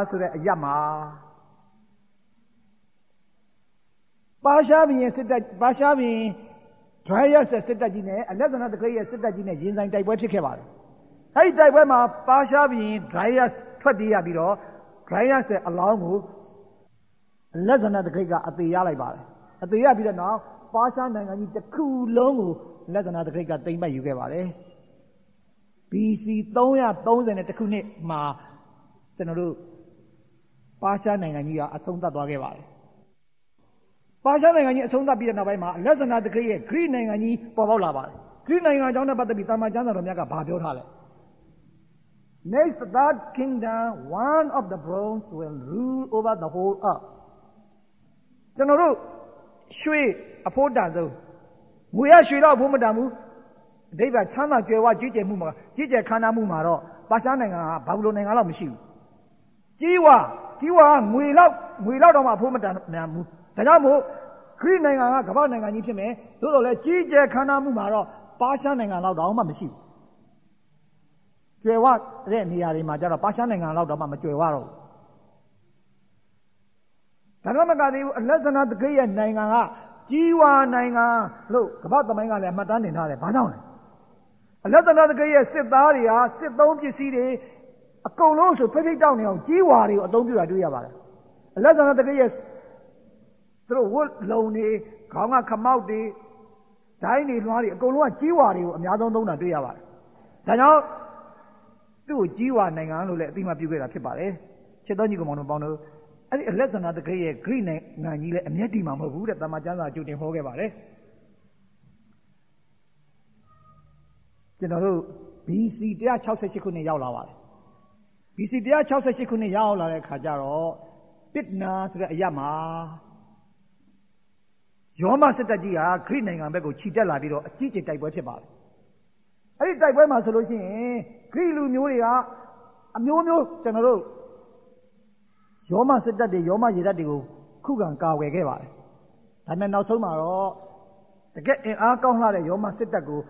ဆိုတဲ့အရမှာပါရှားဘီရင်စစ်တပ်ပါရှားဘီရင်ဒရိုင်ယာစစ်တပ်ကြီးနဲ့အလက်ဇန္ဒာတဂရိရဲ့စစ်တပ်ကြီးနဲ့ရင်ဆိုင်တိုက်ပွဲဖြစ်ခဲ့ပါတယ်။အဲဒီတိုက်ပွဲမှာပါရှားဘီရင်ဒရိုင်ယာထွက်ပြေးရပြီးတော့ဒရိုင်ယာစစ်အလောင်းကိုအလက်ဇန္ဒာတဂရိကအသေးရလိုက်ပါတယ်။အသေးရပြီးတော့နောက်ပါရှားနိုင်ငံကြီးတစ်ခုလုံးကိုလက်ဇန္ဒာတဂရိကသိမ်းပိုက်ယူခဲ့ပါတယ်။ BC 330ခုနှစ်မှာကျွန်တော်တို့ပါရှားနိုင်ငံကြီးကအဆုံးသတ်သွားခဲ့ပါတယ်။ပါရှားနိုင်ငံကြီးအဆုံးသတ်ပြီးတဲ့နောက်ပိုင်းမှာလက်ဇန္ဒာတဂရိရဲ့ဂရိနိုင်ငံကြီးပေါ်ပေါက်လာပါတယ်။ဂရိနိုင်ငံအကြောင်းနဲ့ပတ်သက်ပြီးတာမန်ကျမ်းစာတော်များကဘာပြောထားလဲ။ Next that kingdom one of the bronze will rule over the whole earth ကျွန်တော်တို့ရွှေအဖို့တန်ဆုံးငွေရရွှေတော့ဘိုးမတန်ဘူးအဓိပ္ပာယ်ချမ်းသာကြွယ်ဝကြီးကျယ်မှုမှာကြီးကျယ်ခမ်းနားမှုမှာတော့ပါရှားနိုင်ငံကဘာဘူးလိုနိုင်ငံလောက်မရှိဘူးကြီးဝါငွေလောက်တော့မှအဖို့မတန်နိုင်ဘူးဒါကြောင့်မို့ခရစ်နိုင်ငံကကမ္ဘာနိုင်ငံကြီးဖြစ်မယ်သို့တော်လည်းကြီးကျယ်ခမ်းနားမှုမှာတော့ပါရှားနိုင်ငံလောက်တော့မှမရှိဘူးကြွယ်ဝတဲ့နေရာတွေမှာကျတော့ပါရှားနိုင်ငံလောက်တော့မှမကြွယ်ဝတော့ဘူးဒါတော့မကသေးဘူးအလက်ဇန္ဒာတဂရိရဲ့နိုင်ငံကကြီးဝါနိုင်ငံလို့ကမ္ဘာသမိုင်းကလည်းမှတ်တမ်းတင်ထားတယ်ဘာကြောင့်လဲအလက်ဇန္ဒာတဂရိရဲ့စစ်သားတွေကစစ်သုံးပစ္စည်းတွေအကုန်လုံးဆိုဖိဖိတောက်နေအောင်ကြီးဝါတွေကိုအသုံးပြုတာတွေ့ရပါတယ်အလက်ဇန္ဒာတဂရိရဲ့သူတို့ဝတ်လုံတွေခေါင်းကခမောက်တွေဒိုင်းတွေလွှားတွေအကုန်လုံးကကြီးဝါတွေကိုအများဆုံးသုံးတာတွေ့ရပါတယ်ဒါကြောင့်သူ့ကိုကြီးဝါနိုင်ငံလို့လည်းအသိမှပြုခဲ့တာဖြစ်ပါတယ်ချစ်တော်ညီကောင်တို့ပေါင်းတို့အဲ့ဒီအလက်ဇန္ဒာတဂရိရဲ့ဂရိနိုင်ငံကြီးလည်းအမျက်တီမှာမဟုတ်ဘူးတဲ့တမန်ကျမ်းစာကြိုတင်ဟောခဲ့ပါတယ်ကျွန်တော်တို့ BC 168ခုနှစ်ရောက်လာပါတယ် BC 168ခုနှစ်ရောက်လာတဲ့ခါကျတော့ပစ်နာဆိုတဲ့အရာမှာယောမစစ်တပ်ကြီးကဂရိနိုင်ငံဘက်ကိုခြိတက်လာပြီးတော့အကြီးကျယ်တိုက်ပွဲဖြစ်ပါတယ်အဲ့ဒီတိုက်ပွဲမှာဆိုလို့ရှိရင်ဂရိလူမျိုးတွေကအမျိုးမျိုးကျွန်တော်တို့ယောမစစ်တပ်တွေယောမရေတပ်တွေကိုခုခံကာဝယ်ခဲ့ပါတယ်ဒါပေမဲ့နောက်ဆုံးမှာတော့တကယ်အင်အားကောင်းလာတဲ့ယောမစစ်တပ်ကို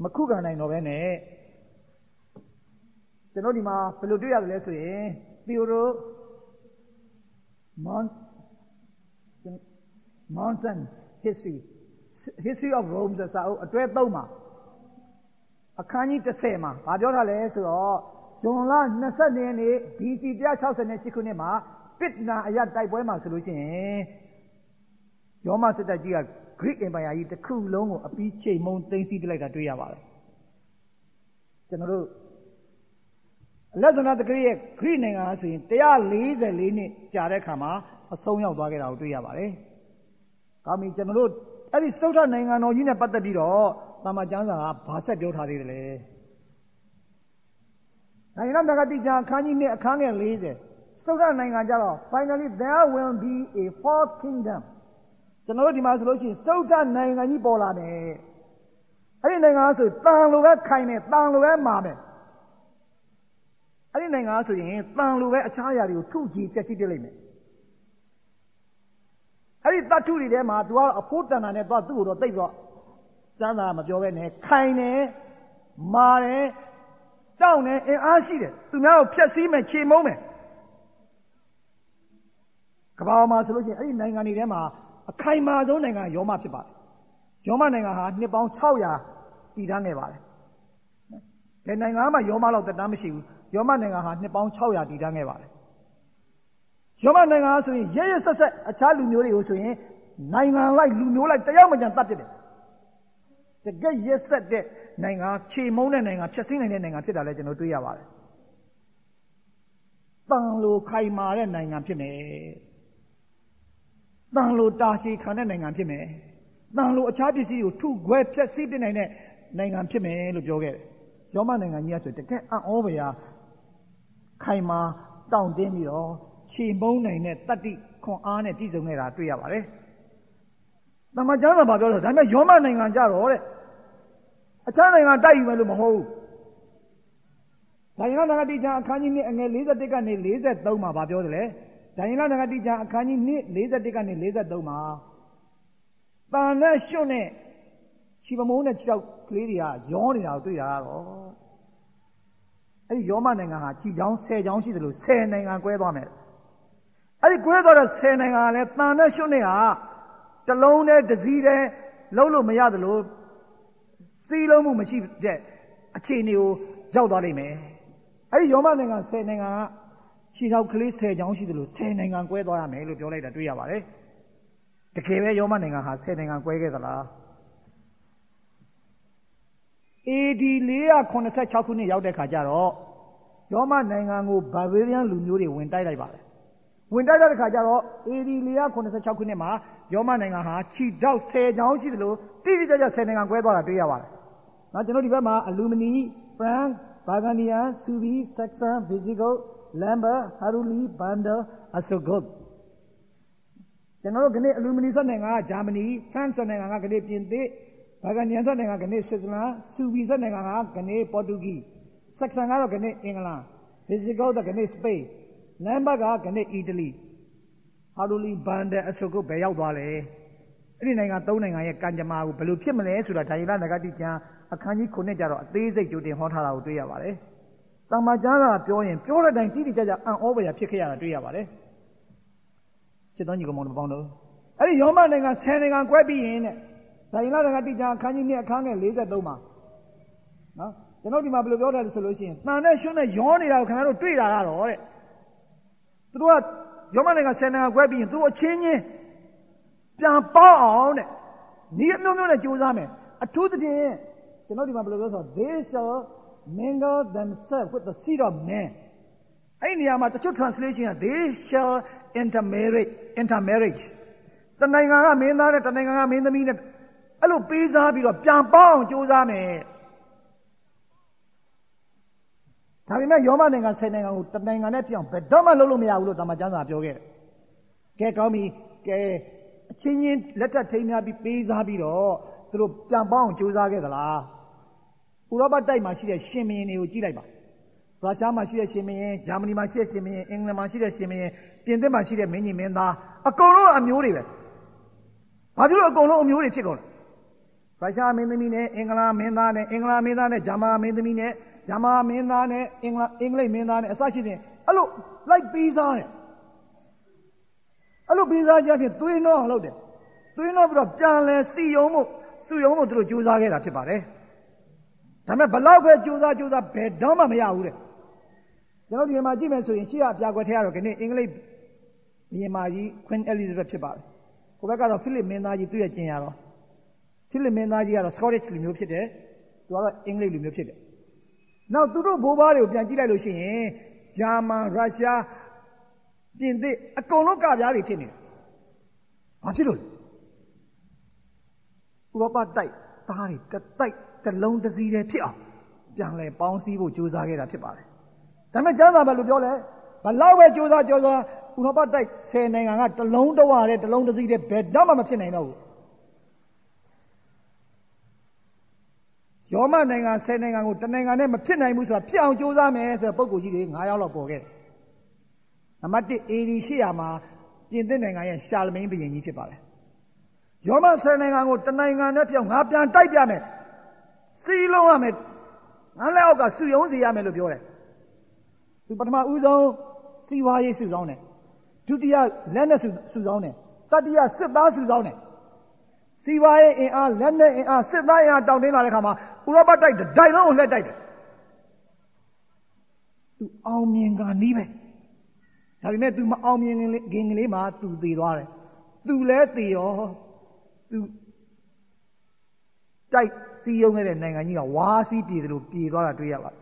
မခုခံနိုင်တော့ဘဲနဲ့ကျွန်တော်ဒီမှာဘယ်လိုတွေ့ရတယ်လဲဆိုရင် Theodore Montan's History of Rome ဆိုစာအုပ်အတွဲ3မှာအခန်းကြီး30မှာဗာပြောထားလဲဆိုတော့ဇွန်လ22ရက်နေ့ BC 168ခုနှစ်မှာပစ်နာအရတိုက်ပွဲမှာဆိုလို့ရှိရင်ယောမစစ်တပ်ကြီးက Greek Empire ကြီးတစ်ခုလုံးကိုအပြီးချိန်မုံသိမ်းဆည်းပစ်လိုက်တာတွေ့ရပါတယ်ကျွန်တော်တို့အလက်ဇန္ဒာတဂရိရဲ့ဂရိနိုင်ငံဆိုရင်144နှစ်ကြာတဲ့အခါမှာအဆုံးရောက်သွားခဲ့တာကိုတွေ့ရပါတယ်။ကောင်းပြီကျွန်တော်တို့အဲ့ဒီစတုတ္ထနိုင်ငံတော်ကြီးနဲ့ပတ်သက်ပြီးတော့တာမန်ကျမ်းစာကဘာဆက်ပြောထားသေးတယ်လဲ။နိုင်ငံတော်ကတိကျအခန်းကြီး2အခန်းငယ်40စတုတ္ထနိုင်ငံကြတော့ finally there will be a fourth kingdom ကျွန်တော်တို့ဒီမှာဆိုလို့ရှိရင်စတုတ္ထနိုင်ငံကြီးပေါ်လာတယ်။အဲ့ဒီနိုင်ငံဆိုတန်လိုပဲခိုင်မယ်တန်လိုပဲမာမယ်အဲ့ဒီနိုင်ငံဆိုရင်တန်လိုပဲအခြားအရာတွေကိုထုကြည့်ဖျက်ဆီးပြလိုက်မယ်အဲ့ဒီတတ်ထုတွေထဲမှာ तू ကအဖို့တန်တာနဲ့ तू သူ့ကိုတော့တိတ်တော့စမ်းစာမပြောဘဲနဲ့ခိုင်တယ်မာတယ်တောင်းတယ်အင်အားရှိတယ်သူများကိုဖျက်ဆီးမယ်ခြေမုံးမယ်ကမ္ဘာမှာဆိုလို့ရှိရင်အဲ့ဒီနိုင်ငံတွေထဲမှာအခိုင်မာဆုံးနိုင်ငံယောမဖြစ်ပါတယ်ယောမနိုင်ငံဟာနှစ်ပေါင်း600တည်ထားခဲ့ပါတယ်ဘယ်နိုင်ငံမှယောမလောက်တက်တမ်းမရှိဘူးယောမနိုင်ငံဟာနှစ်ပေါင်း600တည်ထားခဲ့ပါတယ်ယောမနိုင်ငံဟာဆိုရင်ရဲရဲဆက်ဆက်အခြားလူမျိုးတွေကိုဆိုရင်နိုင်ငံလိုက်လူမျိုးလိုက်တယောက်မှကြံတတ်တယ်တကယ်ရဲဆက်တဲ့နိုင်ငံခြေမုံတဲ့နိုင်ငံဖြည့်ဆင်းနိုင်တဲ့နိုင်ငံဖြစ်တာလည်းကျွန်တော်တွေ့ရပါတယ်တန်လိုခိုင်မာတဲ့နိုင်ငံဖြစ်မယ်တန်လိုတာရှည်ခံတဲ့နိုင်ငံဖြစ်မယ်တန်လိုအခြားပစ္စည်းကိုထုခွဲဖြည့်ဆည်းပြနိုင်တဲ့နိုင်ငံဖြစ်မယ်လို့ပြောခဲ့တယ်ယောမနိုင်ငံကြီးကဆိုတကယ်အံ့ဩဖွယ်ရာခိုင်မာတောင့်တင်းပြီးတော့ခြေမုံနိုင်တဲ့တတ္တိခွန်အားနဲ့ပြည့်စုံနေတာတွေ့ရပါတယ်။တမန်ကျမ်းစာဘာပြောလဲဒါပေမဲ့ယောမနိုင်ငံကြတော့တဲ့အခြားနိုင်ငံတိုက်ယူမယ်လို့မဟုတ်ဘူး။ဒိုင်ယလနဂတိကျမ်းအခန်းကြီး2အငယ်41ကနေ43မှာဘာပြောသလဲ။ဒိုင်ယလနဂတိကျမ်းအခန်းကြီး2 41ကနေ43မှာတန်နဲ့ရွှွတ်နဲ့ခြေမုံနဲ့ခြေောက်ကလေးတွေကရောနေတာကိုတွေ့ရတော့ အဲ့ဒီယောမနိုင်ငံဟာခြေချောင်း10ချောင်းရှိတယ်လို့10နိုင်ငံကွဲသွားမယ်အဲ့ဒီကွဲသွားတဲ့10နိုင်ငံကလည်းတန်တဲ့ရွှွနဲ့ဟာတလုံးနဲ့တစည်းနဲ့လုံးလို့မရတယ်လို့စီးလုံးမှုမရှိတဲ့အခြေအနေကိုရောက်သွားလိမ့်မယ်အဲ့ဒီယောမနိုင်ငံ10နိုင်ငံကခြေထောက်ကလေး10ချောင်းရှိတယ်လို့10နိုင်ငံကွဲသွားရမယ်လို့ပြောလိုက်တာတွေ့ရပါတယ်တကယ်ပဲယောမနိုင်ငံဟာ10နိုင်ငံကွဲခဲ့သလားAD 486ခုနှစ်ရောက်တဲ့ခါကျတော့ယောမနိုင်ငံကိုဘာဗေးရီးယန်လူမျိုးတွေဝင်တိုက်လိုက်ပါတယ်ဝင်တိုက်တဲ့ခါကျတော့ AD 486ခုနှစ်မှာယောမနိုင်ငံဟာခြေထောက်10ချောင်းရှိတယ်လို့တိတိကျကျ10နိုင်ငံကွဲသွားတာတွေ့ရပါတယ်နော်ကျွန်တော်ဒီဘက်မှာအလူမနီဖရန်ဘာဂန်နီယန်ဆူဘီဆက်ဆန်ဗီဇီဂိုလမ်ဘာဟာရူလီဘန်ဒါအဆိုဂုတ်ကျွန်တော်တို့ခဏအလူမနီဆိုတဲ့နိုင်ငံကဂျာမနီဖရန့်ဆိုတဲ့နိုင်ငံကခဏပြင်သစ်ဘာဂန်နီယန်ဆိုတဲ့နိုင်ငံကခဏဆွစ်ဇာလန်ဆူဘီဆိုတဲ့နိုင်ငံကခဏပေါ်တူဂီဆက်ဆန်ကတော့ခဏအင်္ဂလန်ဗီဇီဂိုကခဏစပိန်လမ်ဘာကခဏအီတလီဟာရူလီဘန်ဒါအဆိုဂုတ်ပဲရောက်သွားလေအဲ့ဒီနိုင်ငံ၃နိုင်ငံရဲ့ကံကြမ္မာကိုဘယ်လိုဖြစ်မလဲဆိုတာဒါရီလာနဂတိကျမ်းအခန်းကြီး9ကျတော့အသေးစိတ်ကြိုတင်ဟောထားတာကိုတွေ့ရပါတယ်။တမန်ကျမ်းစာပြောရင်ပြောတဲ့တိုင်တိတိကျကျအံ့ဩဖွယ်ဖြစ်ခဲ့ရတာတွေ့ရပါတယ်။စစ်တော်ညီကောင်မောင်တို့ပေါင်းတို့အဲ့ဒီယောမနိုင်ငံ10နိုင်ငံကွဲပြီးရင်တဲ့ဒါရီလာနဂတိကျမ်းအခန်းကြီး2အခန်းငယ်43မှာနော်ကျွန်တော်ဒီမှာဘယ်လိုပြောထားလဲဆိုလို့ရှိရင်တန်နဲ့ရွှွနဲ့ရောနေတာကိုခင်ဗျားတို့တွေ့တာကတော့တဲ့သူတို့ကယောမနိုင်ငံ10နိုင်ငံကွဲပြီးရင်သူတို့အချင်းချင်းပြန်ပေါင်းအောင်တဲ့ဒီအမျိုးမျိုးနဲ့ကြိုးစားမယ်အထူးသဖြင့်ကျွန်တော်ဒီမှာဘယ်လိုပြောဆို they shall mingle themselves with the seed of men အဲ့ဒီနေရာမှာတချို့ translation က they shall intermarriage တနိုင်ငံကမင်းသားနဲ့တနိုင်ငံကမင်းသမီးနဲ့အဲ့လိုပေးစားပြီးတော့ပြန်ပေါင်းအောင်ကြိုးစားမယ်ဒါပေမဲ့ယောမနိုင်ငံ10နိုင်ငံကိုတနိုင်ငံနဲ့ပြောင်းဘယ်တော့မှလုပ်လို့မရဘူးလို့တမန်ကျမ်းစာပြောခဲ့တယ်ကဲကောင်းပြီကဲအချင်းချင်းလက်ထပ်ထိမ်းများပြီးပေးစားပြီးတော့သူတို့ပြန်ပေါင်းအောင်ကြိုးစားခဲ့သလားဥရောပတိုက်မှာရှိတဲ့ရှင်ဘုရင်တွေကိုကြည့်လိုက်ပါရုရှားမှာရှိတဲ့ရှင်ဘုရင်ဂျာမနီမှာရှိတဲ့ရှင်ဘုရင်အင်္ဂလန်မှာရှိတဲ့ရှင်ဘုရင်ပြင်သစ်မှာရှိတဲ့မင်းကြီးမင်းသားအကုန်လုံးအမျိုးတွေပဲဘာဖြစ်လို့အကုန်လုံးအမျိုးတွေဖြစ်ကုန်လဲရုရှားမင်းသမီးနဲ့အင်္ဂလန်မင်းသားနဲ့အင်္ဂလန်မင်းသားနဲ့ဂျာမန်မင်းသမီးနဲ့ဂျာမန်မင်းသားနဲ့အင်္ဂလိပ်မင်းသားနဲ့အစရှိတဲ့အဲ့လိုလိုက်ပေးစားတယ်အဲ့လိုပေးစားကြဖြင့်သွေးနှောအောင်လုပ်တယ်သွေးနှောပြီးတော့ပြန်လဲစီယုံမှုသူတို့ကြိုးစားခဲ့တာဖြစ်ပါတယ်ဒါပေမဲ့ဘလောက်ပဲကြိုးစားဘယ်တော့မှမရဘူးတဲ့ကျွန်တော်ဒီမှာကြည့်မယ်ဆိုရင်ရှေ့ကအပြာကွက်ထဲကတော့ခဏအင်္ဂလိပ်မြန်မာကြီး Queen Elizabeth ဖြစ်ပါတယ်ဟိုဘက်ကတော့ဖိလစ်မင်းသားကြီးသူ့ရဲ့ကျင်ရတော့ဖိလစ်မင်းသားကြီးကတော့ Scottish လူမျိုးဖြစ်တယ်သူကတော့အင်္ဂလိပ်လူမျိုးဖြစ်တယ်နောက်သူတို့ဘိုးဘွားတွေကိုပြန်ကြည့်လိုက်လို့ရှိရင်ဂျာမန်ရုရှားပြင်သစ်အကုန်လုံးကပြားတွေဖြစ်နေတယ်ဘာဖြစ်လို့လဲဥရောပတိုက်သားတွေတလုံးတစည်းတည်းဖြစ်အောင်ပြန်လဲပေါင်းစည်းဖို့ကြိုးစားခဲ့တာဖြစ်ပါတယ်ဒါပေမဲ့ကျမ်းစာဘယ်လိုပြောလဲဘလောက်ပဲကြိုးစားဥရောပတိုက်10နိုင်ငံကတလုံးတဝါတဲ့တလုံးတစည်းတည်းဘယ်တော့မှမဖြစ်နိုင်တော့ဘူးယောမနိုင်ငံ10နိုင်ငံကိုတနိုင်ငံနဲ့မဖြစ်နိုင်ဘူးဆိုတာဖြစ်အောင်ကြိုးစားမယ်ဆိုတဲ့ပုံကိုကြီးတွေ9ယောက်လောက်ပေါ်ခဲ့တယ်နံပါတ်1 AD 800မှာပြင်သစ်နိုင်ငံရဲ့ရှာလမိန်ဘုရင်ကြီးဖြစ်ပါတယ်ယောမ10နိုင်ငံကိုတနိုင်ငံနဲ့ပြောင်းငါပြန်တိုက်ပြမယ်စီးလုံးရမယ်ငါလက်အောက်ကစုယုံစေရမယ်လို့ပြောတယ်သူပထမဦးဆုံးစီဝါရေးစုဆောင်တယ်ဒုတိယလက်နဲ့စုဆောင်တယ်တတိယစစ်သားစုဆောင်တယ်စီဝါရေးအင်အားလက်နဲ့အင်အားစစ်သားအင်အားတောင်းတင်းလာတဲ့ခါမှာဥရောပတိုက်ဒိုင်လုံးကိုလှည့်တိုက်တယ်သူအောင်မြင်ကနီးပဲဒါပေမဲ့သူမအောင်မြင်ခင်ကလေးမှာသူသေသွားတယ်သူလည်းသေရောသူတိုက်စီးရုံးခဲ့တဲ့နိုင်ငံကြီးကဝါးစီးပြေတယ်လို့ပြေသွားတာတွေ့ရပါတယ်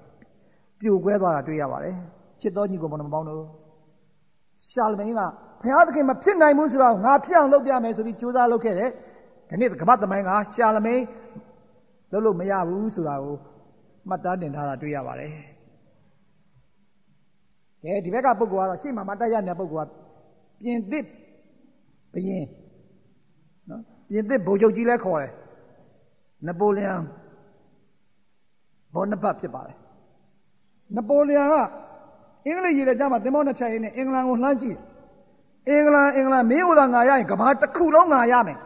ပြိုကွဲသွားတာတွေ့ရပါတယ်ချစ်တော်ညီကိုမောင်နှမပေါင်းတို့ရှာလမိန်ကဘုရားသခင်မဖြစ်နိုင်ဘူးဆိုတော့ငါဖြစ်အောင်လုပ်ပြမယ်ဆိုပြီးကြိုးစားလုပ်ခဲ့တယ်ဒီနေ့ကမ္ဘာသမိုင်းကရှာလမိန်လုပ်လို့မရဘူးဆိုတာကိုမှတ်တမ်းတင်ထားတာတွေ့ရပါတယ်ကဲဒီဘက်ကပုဂ္ဂိုလ်ကတော့ရှေ့မှာမတ်တရတဲ့ပုဂ္ဂိုလ်ကပြင်သစ်ဘုရင်နော်ပြင်သစ်ဗိုလ်ချုပ်ကြီးလည်းခေါ်တယ်နပိုလီယံဘောနပတ်ဖြစ်ပါတယ်နပိုလီယံကအင်္ဂလိပ်ရေလက်ကြားမှာသင်္ဘောနဲ့ဖြတ်ရင်းနဲ့အင်္ဂလန်ကိုလှမ်းကြည့်အင်္ဂလန်မင်းဟိုသာငါရရင်ကမ္ဘာတစ်ခုလုံးငါရမယ်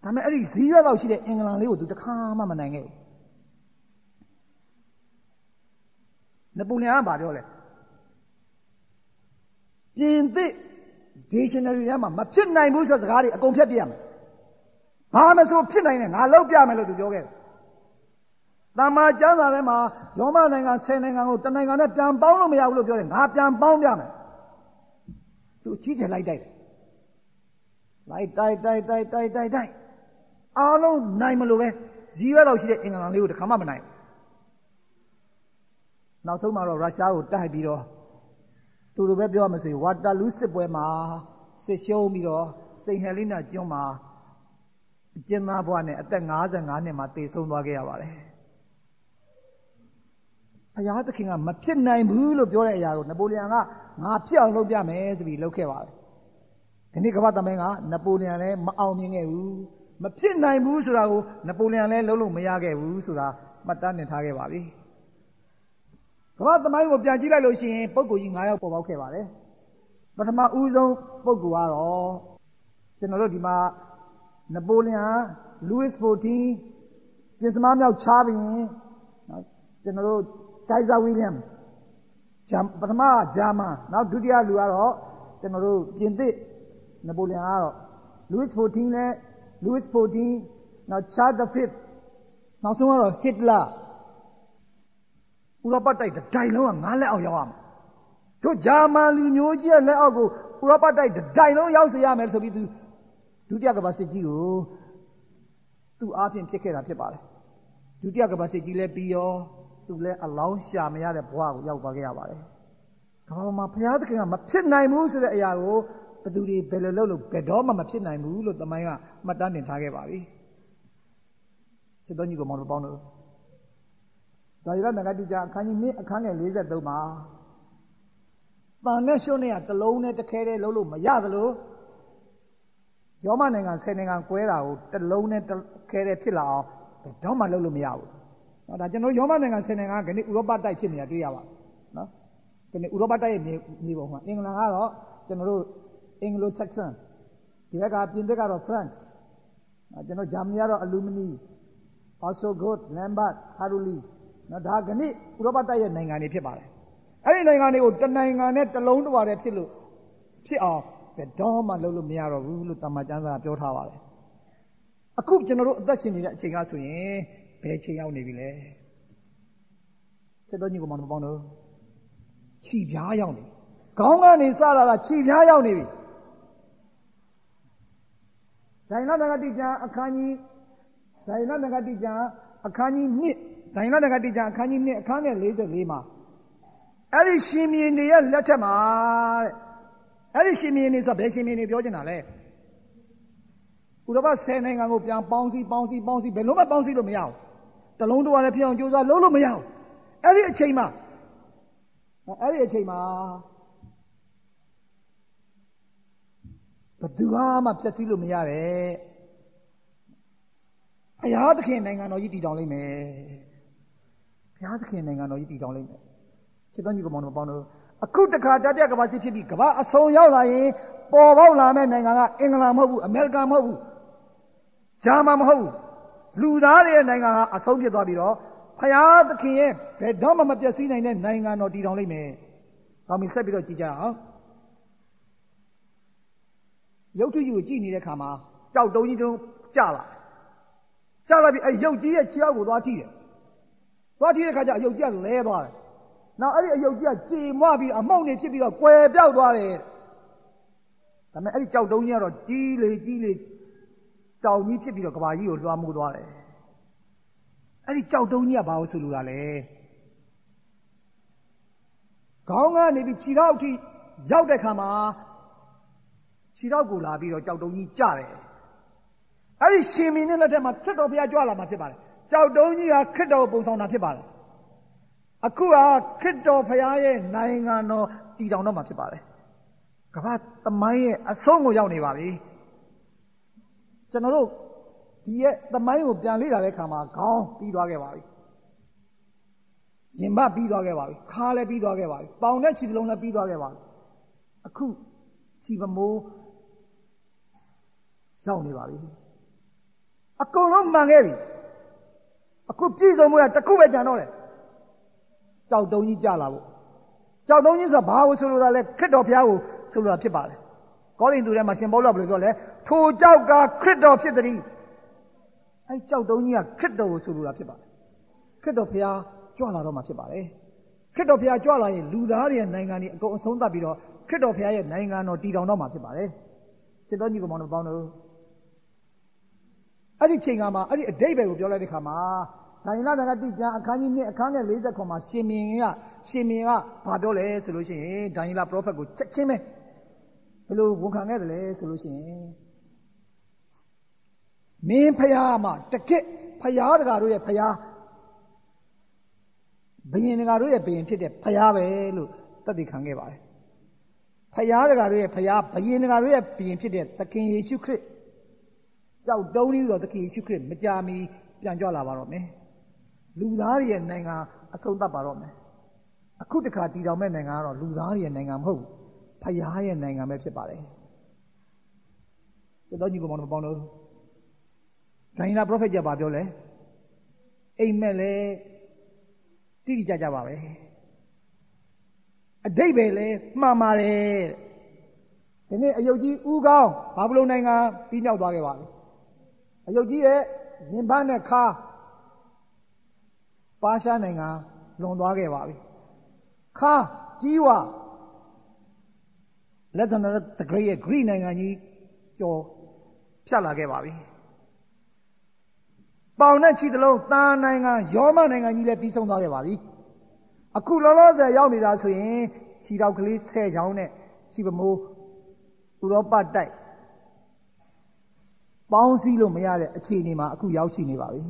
ဒါပေမဲ့အဲ့ဒီဇီးရွက်လောက်ရှိတဲ့အင်္ဂလန်လေးကိုသူတစ်ခါမှမနိုင်ခဲ့ဘူး နပိုလီယံကဘာပြောလဲပြင်သစ် dictionary ထဲမှာမဖြစ်နိုင်ဘူးဆိုတဲ့စကားတွေအကုန်ဖြတ်ပြရမယ်ဘာမဆိုဖြစ်နိုင်တယ်ငါလောက်ပြမယ်လို့သူပြောခဲ့တယ်တမ္မာကျမ်းစာထဲမှာရောမနိုင်ငံ10နိုင်ငံကိုတနိုင်ငံနဲ့ပြန်ပေါင်းလို့မရဘူးလို့ပြောတယ်ငါပြန်ပေါင်းပြမယ်သူအကြီးကျယ်လိုက်တိုက်တယ်လိုက်တိုက်အားလုံးနိုင်မလို့ပဲဇီးရွက်လောက်ရှိတဲ့အင်္ဂလန်လေးကိုတခါမှမနိုင်ဘူးနောက်ဆုံးမှာတော့ရုရှားကိုတိုက်ပြီးတော့သူတို့ပဲပြောမှဆိုဝါတာလူးစစ်ပွဲမှာစစ်ရှုံးပြီးတော့စိန်ဟဲလိနာကျွန်းမှာအကျဉ်းသားဘဝနဲ့အသက်55နှစ်မှာတည်ဆုံးသွားခဲ့ရပါတယ်ဘုရားသခင်ကမဖြစ်နိုင်ဘူးလို့ပြောတဲ့အရာကိုနပိုလီယံကငါဖြစ်အောင်လုပ်ပြမယ်ဆိုပြီးလုပ်ခဲ့ပါတယ်ဒီနေ့ကမ္ဘာသမိုင်းကနပိုလီယံလည်းမအောင်မြင်ခဲ့ဘူးမဖြစ်နိုင်ဘူးဆိုတာကိုနပိုလီယံလည်းလုပ်လို့မရခဲ့ဘူးဆိုတာမှတ်တမ်းတင်ထားခဲ့ပါပြီကမ္ဘာသမိုင်းကိုပြန်ကြည့်လိုက်လို့ရှိရင်ပုဂ္ဂိုလ်ကြီး9ယောက်ပေါ်ပေါက်ခဲ့ပါတယ်ပထမဦးဆုံးပုဂ္ဂိုလ်ကတော့ကျွန်တော်တို့ဒီမှာနပိုလီယံ Louis XIV ပြင်စမမြောက်ချားဘီရင်ကျွန်တော်တို့ကိုက်ဇာဝီလျံပထမဂျာမန်နောက်ဒုတိယလူကတော့ကျွန်တော်တို့ပြင်သစ်နပိုလီယံကတော့ Louis XIV နဲ့ Louis XIV နောက် Charles V နောက်ဆုံးကတော့ Hitler ဥရောပတိုက်တိုင်လုံးက9လက်အောက်ရောက်ရမှာတို့ဂျာမန်လူမျိုးကြီးရဲ့လက်အောက်ကိုဥရောပတိုက်တိုင်လုံးရောက်စေရမယ်ဆိုပြီးသူဒုတိယကမ္ဘာစစ်ကြီးကိုသူ့အားဖြင့်ဖြစ်ခဲ့တာဖြစ်ပါတယ်ဒုတိယကမ္ဘာစစ်ကြီးလည်းပြီးရောသူလည်းအလောင်းရှာမရတဲ့ဘဝကိုရောက်သွားခဲ့ရပါတယ်ကမ္ဘာမှာဘုရားသခင်ကမဖြစ်နိုင်ဘူးဆိုတဲ့အရာကိုဘယ်သူတွေဘယ်လိုလုပ်လို့ဘယ်တော့မှမဖြစ်နိုင်ဘူးလို့သမိုင်းကမှတ်တမ်းတင်ထားခဲ့ပါပြီစစ်တော်ကြီးကမောင်တို့ပေါင်းတို့ဒါရနဂတိကျအခန်းကြီး1အခန်းငယ်43မှာတန်နဲ့ရှုံးနဲ့ကတစ်လုံးနဲ့တစ်ခဲတည်းလုံးလို့မရသလိုရောမနိုင်ငံ10နိုင်ငံကွဲတာကိုတစ်လုံးနဲ့တစ်ခဲတည်းဖြစ်လာအောင်တော့မှလုံးလို့မရဘူး။နော်ဒါကျွန်တော်ရောမနိုင်ငံ10နိုင်ငံကဒီနေ့ဥရောပတိုက်ဖြစ်နေတာတွေ့ရပါတယ်။နော်ဒီနေ့ဥရောပတိုက်ရဲ့မြေပုံမှာအင်္ဂလန်ကတော့ကျွန်တော်တို့အင်္ဂလိုဆက်ဆန်ဒီဘက်ကပြင်သစ်ကတော့ France ကျွန်တော်ဂျာမနီကတော့အလူမနီအော်ဆိုဂုတ်လမ်ဘတ်ဟာရူလီနော်ဒါကနေ့ဥရောပတိုက်ရဲ့နိုင်ငံတွေဖြစ်ပါတယ်အဲ့ဒီနိုင်ငံတွေကိုတနိုင်ငံနဲ့တစ်လုံးတစ်ဝါတည်းဖြစ်လို့ဖြစ်အောင်ဘယ်တော့မှလုပ်လို့မရတော့ဘူးလို့တမန်ကျမ်းစာပြောထားပါတယ်အခုကျွန်တော်တို့အသက်ရှင်နေတဲ့အချိန်ကဆိုရင်ဘယ်ချိန်ရောက်နေပြီလဲစစ်တော်ကြီးကမောင်ပေါင်းတို့ခြိပြားရောက်နေခေါင်းကနေစလာတာခြိပြားရောက်နေပြီဒိုင်နာနဂတိကျမ်းအခန်းကြီးဒိုင်နာနဂတိကျမ်းအခန်းကြီး1ဒိုင်နာနဂတိကျမ်းအခန်းကြီး1အခန်းငယ်44မှာအဲ့ဒီရှင်မြင်းတွေရဲ့လက်ထက်မှာတဲ့အဲ့ဒီရှင်မြင်းတွေဆိုဘယ်ရှင်မြင်းတွေပြောချင်တာလဲဥရောပ10နိုင်ငံကိုပြန်ပေါင်းစည်းဘယ်လုံးမှပေါင်းစည်းလို့မရဘူးတလုံးတစ်ဝါလည်းဖြစ်အောင်ကြိုးစားလုပ်လို့မရဘူးအဲ့ဒီအချိန်မှာဘယ်သူမှဖျက်ဆီးလို့မရတဲ့ဘုရားသခင်နိုင်ငံတော်ကြီးတည်ထောင်လိမ့်မယ်ဘုရားသခင်နိုင်ငံတော်ကြီးတည်ထောင်လိမ့်မယ်ချစ်တော်ညီကောင်တို့ပေါင်းတို့အခုတခါတတိယကမ္ဘာစစ်ဖြစ်ပြီးကမ္ဘာအဆုံးရောက်လာရင်ပေါ်ပေါက်လာမဲ့နိုင်ငံကအင်္ဂလန်မဟုတ်ဘူးအမေရိကန်မဟုတ်ဘူးဂျာမန်မဟုတ်ဘူးလူသားတွေရဲ့နိုင်ငံဟာအဆုံးဖြစ်သွားပြီးတော့ဘုရားသခင်ရဲ့ဘယ်တော့မှမပျက်စီးနိုင်တဲ့နိုင်ငံတော်တည်ထောင်လိမ့်မယ်။ကောင်းပြီဆက်ပြီးတော့ကြည့်ကြအောင်။ရုပ်ထုကြီးကိုကြည့်နေတဲ့အခါမှာကြောက်တုံးကြီးတုံးကြလာ။ကြလာပြီးအဲရုပ်ကြီးရဲ့ခြေအောက်ကိုသွားထိတယ်။သွားထိတဲ့အခါကျအရုပ်ကြီးကလဲသွားတယ်။နောက်အဲ့ဒီအရုပ်ကြီးကကြေမွပြီးအမှုန့်နေဖြစ်ပြီးတော့ကွယ်ပြောက်သွားတယ်။ဒါပေမဲ့အဲ့ဒီကြောက်တုံးကြီးကတော့ကြီးလေတောင်ကြီးဖြစ်ပြီးတော့ကဘာကြီးကိုလွှမ်းမိုးသွားတယ်အဲ့ဒီကြောက်တုံးကြီးကဘာလို့ဆိုလိုတာလဲခေါင်းကနေပြီးခြေထောက်ထိရောက်တဲ့ခါမှာခြေထောက်ကိုလာပြီးတော့ကြောက်တုံးကြီးကျတယ်အဲ့ဒီရှင်မင်းနဲ့လက်ထက်မှာခရစ်တော်ဘုရားကြွလာမှာဖြစ်ပါတယ်ကြောက်တုံးကြီးကခရစ်တော်ပုံဆောင်တာဖြစ်ပါတယ်အခုကခရစ်တော်ဘုရားရဲ့နိုင်ငံတော်တည်ထောင်တော့မှာဖြစ်ပါတယ်ကမ္ဘာသမိုင်းရဲ့အဆုံးကိုရောက်နေပါပြီကျွန်တော်တို့ဒီရဲ့သမိုင်းကိုပြန်လေ့လာတဲ့အခါမှာခေါင်းပြီးသွားခဲ့ပါပြီရင်ဘတ်ပြီးသွားခဲ့ပါပြီခါလည်းပြီးသွားခဲ့ပါပြီပေါင်နဲ့ခြေလုံးလည်းပြီးသွားခဲ့ပါပြီအခုခြေပမိုးရောက်နေပါပြီအကုန်လုံးမှန်ခဲ့ပြီအခုပြည့်စုံမှုကတစ်ခုပဲကြံတော့တယ် ကြောက်တုံးကြီးကြလာဖို့ကြောက်တုံးကြီးဆိုတာဘာကိုဆိုလိုတာလဲခရစ်တော်ဘုရားကိုဆိုလိုတာဖြစ်ပါတယ်ကောရိန္သုထဲမှာရှင်ပေါလုကဘယ်လိုပြောလဲထိုကြောက်ကခရစ်တော်ဖြစ်သည်အဲကြောက်တုံးကြီးကခရစ်တော်ကိုဆိုလိုတာဖြစ်ပါတယ်ခရစ်တော်ဘုရားကြွလာတော့မှာဖြစ်ပါတယ်ခရစ်တော်ဘုရားကြွလာရင်လူသားတွေရဲ့နိုင်ငံတွေအကုန်အဆုံးသတ်ပြီးတော့ခရစ်တော်ဘုရားရဲ့နိုင်ငံတော်တည်ထောင်တော့မှာဖြစ်ပါတယ်ချစ်တော်ညီကောင်မောင်တို့ပေါင်းတို့အဲ့ဒီချိန်ကမှအဲ့ဒီအဓိပ္ပာယ်ကိုပြောလိုက်တဲ့ခါမှာဒိုင်လနဂတိကျမ်းအခန်းကြီး1အခန်းငယ်40မှာရှင်မြင်းကဘာပြောလဲဆိုလို့ရှိရင်ဒိုင်လပရောဖက်ကိုချက်ချင်းပဲဘယ်လိုဝန်ခံခဲ့တယ်လဲဆိုလို့ရှိရင်မင်းဖယားမှာတကက်ဖယားတကာတို့ရဲ့ဖယားဘယင်တကာတို့ရဲ့ဘယင်ဖြစ်တဲ့ဖယားပဲလို့သက်သေခံခဲ့ပါတယ်ဖယားတကာတို့ရဲ့ဖယားဘယင်တကာတို့ရဲ့ဘယင်ဖြစ်တဲ့သခင်ယေရှုခရစ်ကြောက်တုံးပြီးတော့သခင်ယေရှုခရစ်မကြာမီပြန်ကြွလာပါတော့မယ်လူသားတွေရဲ့နိုင်ငံအဆုံးသတ်ပါတော့မယ်အခုတခါတည်တော်မဲ့နိုင်ငံကတော့လူသားတွေရဲ့နိုင်ငံမဟုတ်ဘူးဖယားရဲ့နိုင်ငံပဲဖြစ်ပါတယ်တော်ကြီးကမောင်ပေါင်းတို့ဒိုင်လာပရောဖက်ကြပါပြောလဲအိမ်မက်လဲတိတိကျကျပါပဲအဓိပ္ပာယ်လဲမှန်ပါတယ်ဒီနေ့အယုတ်ကြီးဦးကောင်းဘာဘလုန်နိုင်ငံပြီးမြောက်သွားခဲ့ပါပြီအယုတ်ကြီးရဲ့ရင်ပန်းနဲ့ခါပါရှားနိုင်ငံလွန်သွားခဲ့ပါပြီခါကြီးဝလက်သနာတဂရိရဲ့ဂရိနိုင်ငံကြီးကျော်ဖြတ်လာခဲ့ပါပြီပေါင်နဲ့ချီတလုံးတာနိုင်ငံယောမနိုင်ငံကြီးလည်းပြီးဆုံးသွားခဲ့ပါပြီအခုလောလောဆယ်ရောက်နေတာဆိုရင်ခြေတော်ကလေး10ချောင်းနဲ့ခြေပမိုးဥရောပတိုက်ပေါင်းစည်းလို့မရတဲ့အခြေအနေမှာအခုရောက်ရှိနေပါပြီ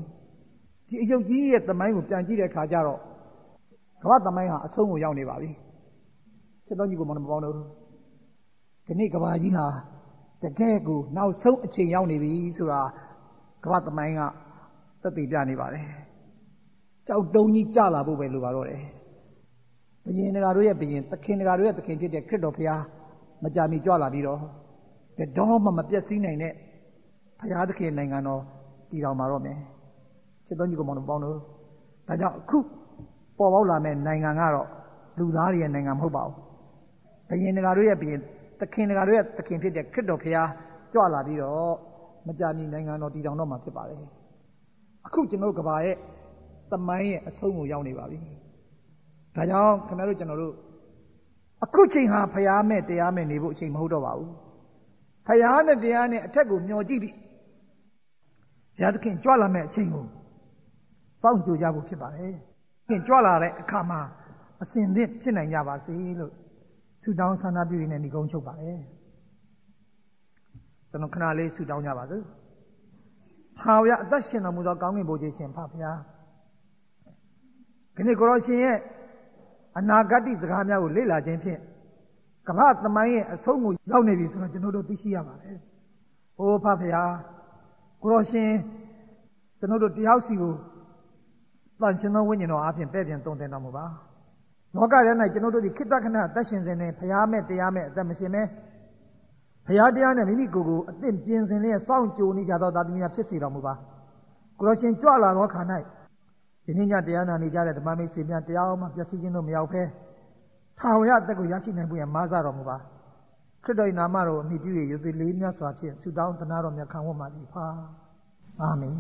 ဒီအယုတ်ကြီးရဲ့သမိုင်းကိုပြန်ကြည့်တဲ့အခါကျတော့ကမ္ဘာသမိုင်းဟာအဆုံးကိုရောက်နေပါပြီချစ်တော်ကြီးကိုမောင်နှမပေါင်းတို့ဒီနေ့ကမ္ဘာကြီးဟာတကယ်ကိုနောက်ဆုံးအချိန်ရောက်နေပြီဆိုတာကမ္ဘာသမိုင်းကသက်သေပြနေပါတယ်ကြောက်တုံးကြီးကြလာဖို့ပဲလိုပါတော့တယ်ဘုရင်တကာတို့ရဲ့ဘုရင်သခင်တကာတို့ရဲ့သခင်ဖြစ်တဲ့ခရစ်တော်ဘုရားမကြာမီကြွလာပြီးတော့ဘယ်တော့မှမပြည့်စည်နိုင်တဲ့ဘုရားသခင်နိုင်ငံတော်တည်တော်မှာတော့မယ်ချစ်တော်ကြီးကိုမောင်နှမပေါင်းတို့ဒါကြောင့်အခုပေါ်ပေါက်လာမဲ့နိုင်ငံကတော့လူသားတွေရဲ့နိုင်ငံမဟုတ်ပါဘူးဘုရင်တကာတို့ရဲ့ဘုရင်သခင်တကာတို့ရဲ့သခင်ဖြစ်တဲ့ခရစ်တော်ဘုရားကြွလာပြီးတော့မကြာမီနိုင်ငံတော်တည်ထောင်တော့မှာဖြစ်ပါတယ်အခုကျွန်တော်တို့ကဘာရဲ့သမိုင်းရဲ့အဆုံးကိုရောက်နေပါပြီဒါကြောင့်ခင်ဗျားတို့ကျွန်တော်တို့အခုချိန်ဟာဖျားမဲ့တရားမဲ့နေဖို့အချိန်မဟုတ်တော့ပါဘူးဖျားနဲ့တရားနဲ့အထက်ကိုမျှော်ကြည့်ပြီးဘုရားသခင်ကြွလာမဲ့အချိန်ကိုစောင့်ကြိုကြဖို့ဖြစ်ပါတယ်သခင်ကြွလာတဲ့အခါမှာအစဉ်သင့်ဖြစ်နိုင်ကြပါစေလို့ဆုတောင်းဆန္ဒပြုရင်းနဲ့ညီကုန်းချုပ်ပါတယ်ကျွန်တော်ခဏလေးဆုတောင်းကြပါစို့ဟာဝရအသက်ရှင်တော်မူသောကောင်းကင်ဘုရားရှင်ဖဖျားခဏကိုရောရှင်ရဲ့အနာဂတ်စကားများကိုလေ့လာခြင်းဖြင့်ကမ္ဘာသမိုင်းရဲ့အဆုံးကိုရောက်နေပြီဆိုတော့ကျွန်တော်တို့သိရှိရပါတယ်။အိုးဖဖျားကိုရောရှင်ကျွန်တော်တို့တယောက်စီကိုတန်ရှင်သောဝိညာဉ်တော်အားဖြင့်ပဲ့ပြန်တုံ့တင်တော်မူပါ။လောကထဲ၌ကျွန်တော်တို့ဒီခိတ္တခဏအသက်ရှင်စဉ်နဲ့ဖျားမဲ့တရားမဲ့အသက်မရှင်မဲ့ဖျားတရားနဲ့မိမိကိုယ်ကိုအသင့်ပြင်ဆင်လျက်စောင့်ကြိုနေကြသောသားသမီးများဖြစ်စေတော်မူပါ။ကိုရောရှင်ကြွလာသောခါ၌ဒီနေ့ညတရားနာနေကြတဲ့ဓမ္မမိတ်ဆွေများတရားမှပျက်စီးခြင်းတို့မရောက်ဘဲထာဝရအသက်ကိုရရှိနိုင်ဖို့ရမဆတော်မူပါခရစ်တော်၏နာမတော်အမိပြု၍ယုံကြည်လေးများစွာဖြင့်ဆုတောင်းသနာတော်မြတ်ခံဝတ်ပါသည်ဖာအာမင်